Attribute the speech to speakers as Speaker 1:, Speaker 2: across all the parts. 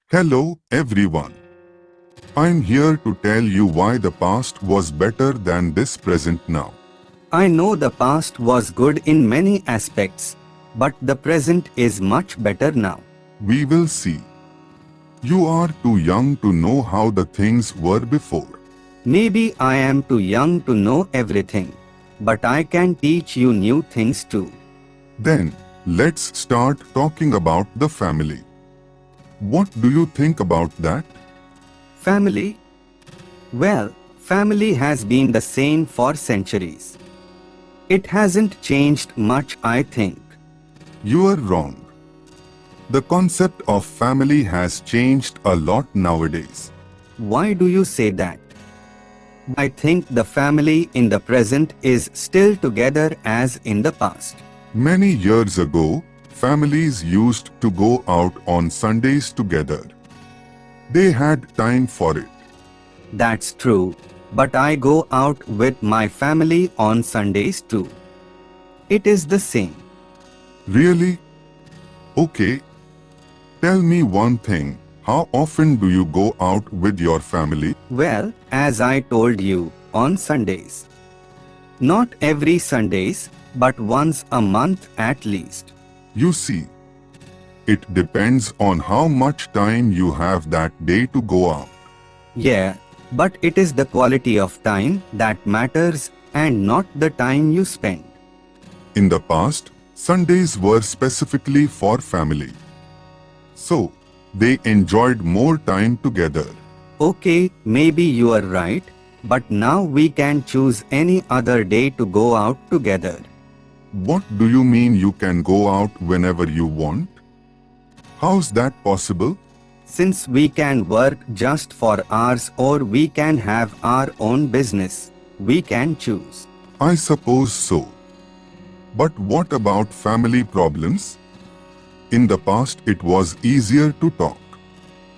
Speaker 1: Hello, everyone. I'm here to tell you why the past was better than this present now.
Speaker 2: I know the past was good in many aspects, but the present is much better now.
Speaker 1: We will see. You are too young to know how the things were before.
Speaker 2: Maybe I am too young to know everything, but I can teach you new things too.
Speaker 1: Then, let's start talking about the family. What do you think about that?
Speaker 2: Family? Well, family has been the same for centuries. It hasn't changed much, I think.
Speaker 1: You are wrong. The concept of family has changed a lot nowadays.
Speaker 2: Why do you say that? I think the family in the present is still together as in the past.
Speaker 1: Many years ago, families used to go out on Sundays together. They had time for it.
Speaker 2: That's true, but I go out with my family on Sundays too. It is the same.
Speaker 1: Really? Okay. Tell me one thing. How often do you go out with your family?
Speaker 2: Well, as I told you, on Sundays. Not every Sundays, but once a month at least.
Speaker 1: You see, it depends on how much time you have that day to go out.
Speaker 2: Yeah, but it is the quality of time that matters and not the time you spend.
Speaker 1: In the past, Sundays were specifically for family. So, they enjoyed more time together.
Speaker 2: Okay, maybe you are right, but now we can choose any other day to go out together.
Speaker 1: What do you mean you can go out whenever you want? How's that possible?
Speaker 2: Since we can work just for hours or we can have our own business, we can choose.
Speaker 1: I suppose so. But what about family problems? In the past, it was easier to talk.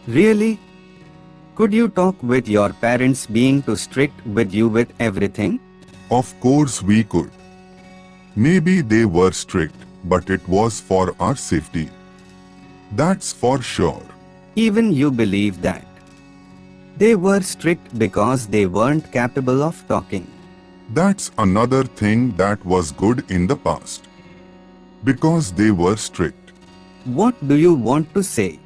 Speaker 2: Really? Could you talk with your parents being too strict with you with everything?
Speaker 1: Of course we could. Maybe they were strict, but it was for our safety. That's for sure.
Speaker 2: Even you believe that. They were strict because they weren't capable of talking.
Speaker 1: That's another thing that was good in the past. Because they were strict.
Speaker 2: What do you want to say?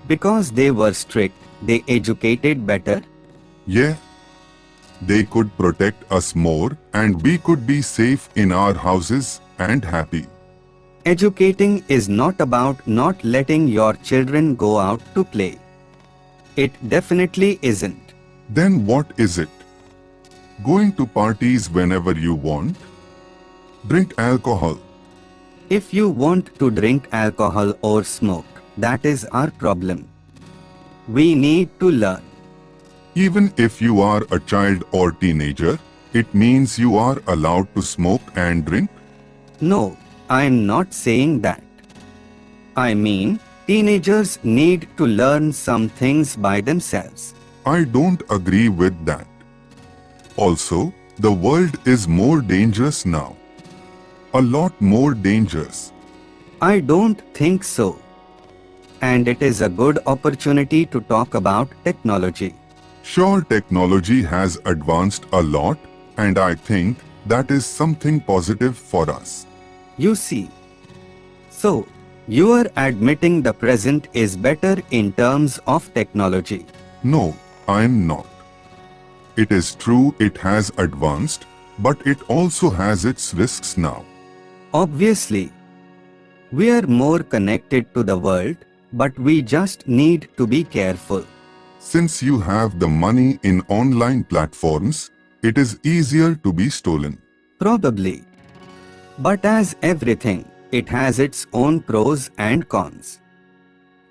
Speaker 2: Because they were strict, they educated better?
Speaker 1: Yeah. They could protect us more and we could be safe in our houses and happy.
Speaker 2: Educating is not about not letting your children go out to play. It definitely isn't.
Speaker 1: Then what is it? Going to parties whenever you want? Drink alcohol.
Speaker 2: If you want to drink alcohol or smoke, that is our problem. We need to learn.
Speaker 1: Even if you are a child or teenager, it means you are allowed to smoke and drink?
Speaker 2: No, I am not saying that. I mean, teenagers need to learn some things by themselves.
Speaker 1: I don't agree with that. Also, the world is more dangerous now. A lot more dangerous.
Speaker 2: I don't think so. And it is a good opportunity to talk about technology.
Speaker 1: Sure, technology has advanced a lot, and I think that is something positive for us.
Speaker 2: You see. So, you are admitting the present is better in terms of technology.
Speaker 1: No, I am not. It is true it has advanced, but it also has its risks now.
Speaker 2: Obviously, we are more connected to the world, but we just need to be careful.
Speaker 1: Since you have the money in online platforms, it is easier to be stolen.
Speaker 2: Probably. But as everything, it has its own pros and cons.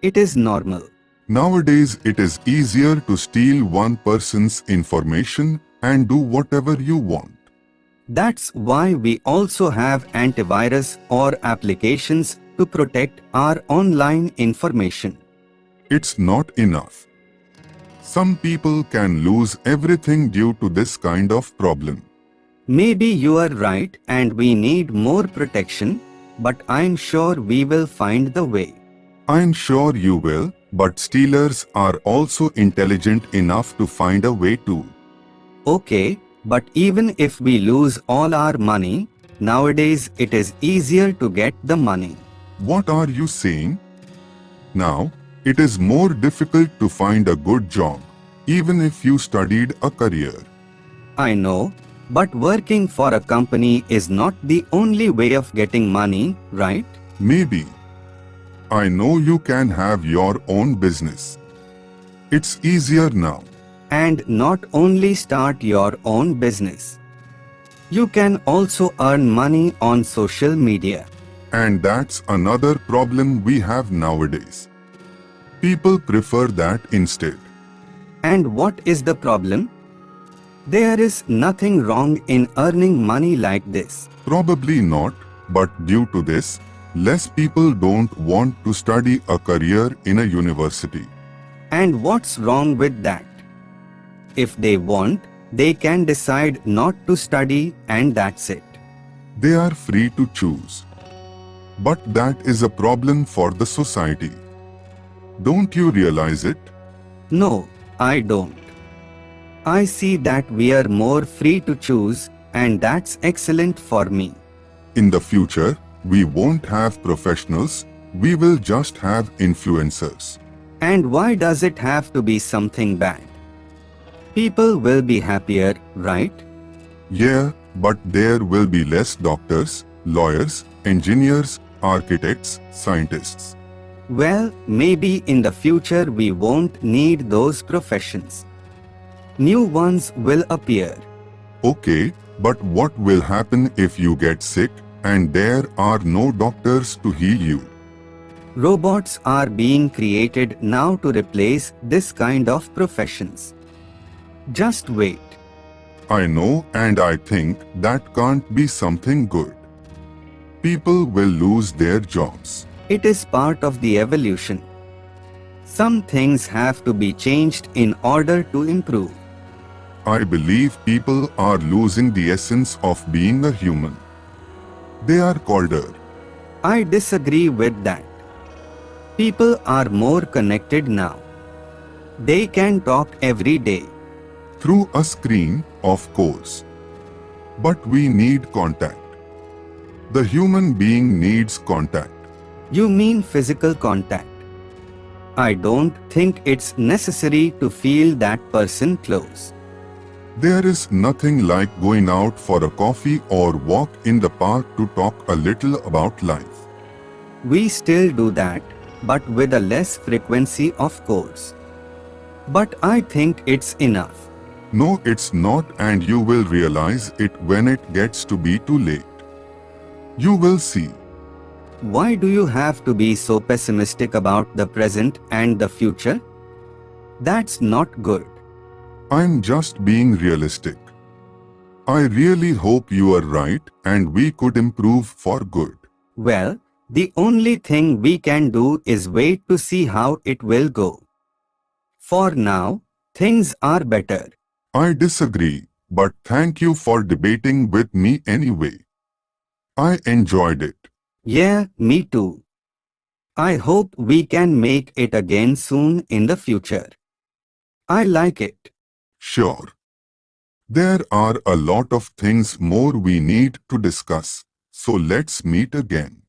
Speaker 2: It is normal.
Speaker 1: Nowadays, it is easier to steal one person's information and do whatever you want.
Speaker 2: That's why we also have antivirus or applications to protect our online information.
Speaker 1: It's not enough. Some people can lose everything due to this kind of problem.
Speaker 2: Maybe you are right and we need more protection, but I'm sure we will find the way.
Speaker 1: I'm sure you will, but stealers are also intelligent enough to find a way to.
Speaker 2: Okay, but even if we lose all our money, nowadays it is easier to get the money.
Speaker 1: What are you saying? Now, it is more difficult to find a good job, even if you studied a career.
Speaker 2: I know, but working for a company is not the only way of getting money, right?
Speaker 1: Maybe. I know you can have your own business. It's easier now.
Speaker 2: And not only start your own business. You can also earn money on social media.
Speaker 1: And that's another problem we have nowadays. People prefer that instead.
Speaker 2: And what is the problem? There is nothing wrong in earning money like this.
Speaker 1: Probably not, but due to this, less people don't want to study a career in a university.
Speaker 2: And what's wrong with that? If they want, they can decide not to study and that's it.
Speaker 1: They are free to choose. But that is a problem for the society. Don't you realize it?
Speaker 2: No, I don't. I see that we are more free to choose, and that's excellent for me.
Speaker 1: In the future, we won't have professionals, we will just have influencers.
Speaker 2: And why does it have to be something bad? People will be happier, right?
Speaker 1: Yeah, but there will be less doctors, lawyers, engineers, architects, scientists.
Speaker 2: Well, maybe in the future we won't need those professions. New ones will appear.
Speaker 1: Okay, but what will happen if you get sick and there are no doctors to heal you?
Speaker 2: Robots are being created now to replace this kind of professions. Just wait.
Speaker 1: I know, and I think that can't be something good. People will lose their jobs.
Speaker 2: It is part of the evolution. Some things have to be changed in order to improve.
Speaker 1: I believe people are losing the essence of being a human. They are colder.
Speaker 2: I disagree with that. People are more connected now. They can talk every day.
Speaker 1: Through a screen, of course. But we need contact. The human being needs contact.
Speaker 2: You mean physical contact? I don't think it's necessary to feel that person close.
Speaker 1: There is nothing like going out for a coffee or walk in the park to talk a little about life.
Speaker 2: We still do that, but with a less frequency, of course. But I think it's enough.
Speaker 1: No, it's not, and you will realize it when it gets to be too late. You will see.
Speaker 2: Why do you have to be so pessimistic about the present and the future? That's not good.
Speaker 1: I'm just being realistic. I really hope you are right and we could improve for good.
Speaker 2: Well, the only thing we can do is wait to see how it will go. For now, things are better.
Speaker 1: I disagree, but thank you for debating with me anyway. I enjoyed it.
Speaker 2: Yeah, me too. I hope we can make it again soon in the future. I like it.
Speaker 1: Sure. There are a lot of things more we need to discuss, so let's meet again.